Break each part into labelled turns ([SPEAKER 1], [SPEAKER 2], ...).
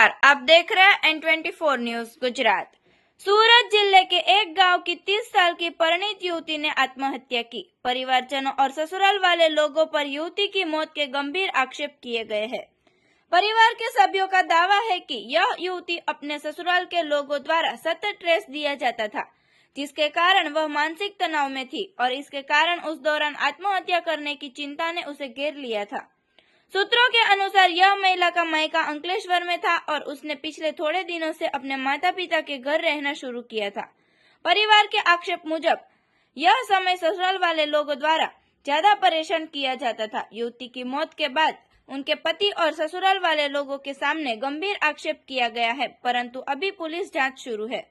[SPEAKER 1] नमस्कार, आप देख रहे हैं N24 न्यूज गुजरात। सूरत जिले के एक गांव की 30 साल की परिणीत युवती ने आत्महत्या की। परिवारजनों और ससुराल वाले लोगों पर युवती की मौत के गंभीर आक्षेप किए गए हैं। परिवार के सभ्यों का दावा है कि यह युवती अपने ससुराल के लोगों द्वारा सतत ट्रेस दिया जाता था, जिसके कारण वह मानसिक तनाव में थी और इसके कारण उस दौरान आत्महत्या करने की चिंता ने उसे घेर लिया था। सूत्रों के अनुसार यह महिला का मायका अंकलेश्वर में था और उसने पिछले थोड़े दिनों से अपने माता पिता के घर रहना शुरू किया था। परिवार के आक्षेप मुजब यह समय ससुराल वाले लोगों द्वारा ज्यादा परेशान किया जाता था। युवती की मौत के बाद उनके पति और ससुराल वाले लोगों के सामने गंभीर आक्षेप किया गया है, परंतु अभी पुलिस जांच शुरू है।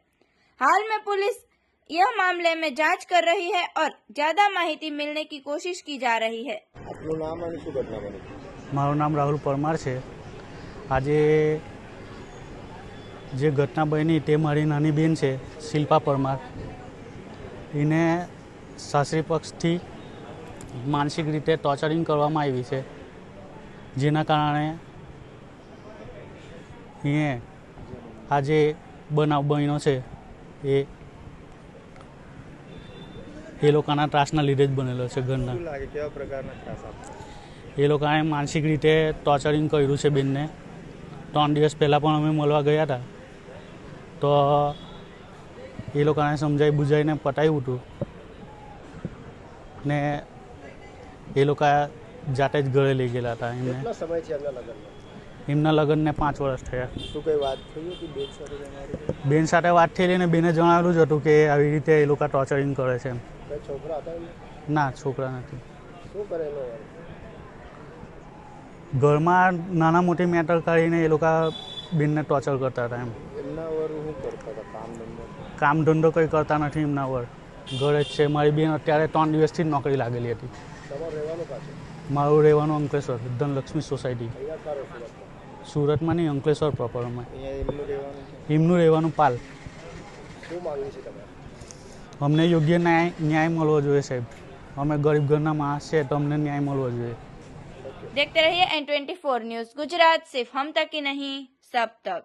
[SPEAKER 1] हाल में पुलिस यह मामले में जांच कर रही है और ज्यादा माहिती मिलने की कोशिश की जा रही है।
[SPEAKER 2] મારું નામ રાહુલ પરમાર છે। આજે જે ઘટના બની તે મારી નાની બેન છે શિલ્પા પરમાર। એને સાસરી પક્ષથી માનસિક રીતે ટોર્ચરિંગ કરવામાં આવી છે, જેના કારણે એ આજે બનાવ બન્યો છે એ લોકોના ત્રાસના લીધે જ બનેલો છે। ઘરના એ લોકોએ માનસિક રીતે ટોર્ચરિંગ કર્યું છે બેનને। 3 દિવસ પહેલાં પણ અમે મળવા ગયા હતા તો એ લોકોને સમજાઈ બુજાઈને પટાવ્યું હતું ને એ લોકો જાતે જ ઘરે લઈ ગયેલા હતા એમને। એમના લગ્નને 5 વર્ષ થયા। બેન સાથે વાત થયેલી ને બેને જણાવેલું જ હતું કે આવી રીતે એ લોકો ટોર્ચરિંગ કરે છે। ના, છોકરા નથી। ઘરમાં નાના મોટી મેટર કરીને એ લોકો બેનને ટોર્ચર કરતા હતા। એમ કામ ધંધો કંઈ કરતા નથી એમના વર, ઘરે જ છે। મારી બેન અત્યારે 3 દિવસથી જ નોકરી લાગેલી હતી। મારું રહેવાનું અંકલેશ્વર, ધનલક્ષ્મી સોસાયટી, સુરતમાં નહીં, અંકલેશ્વર પ્રોપરમાં। એમનું રહેવાનું પાલ। અમને યોગ્ય ન્યાય મળવો જોઈએ સાહેબ। અમે ગરીબ ઘરના માણસ છે તો અમને ન્યાય મળવો જોઈએ।
[SPEAKER 1] देखते रहिए N24 न्यूज गुजरात, सिर्फ हम तक ही नहीं सब तक।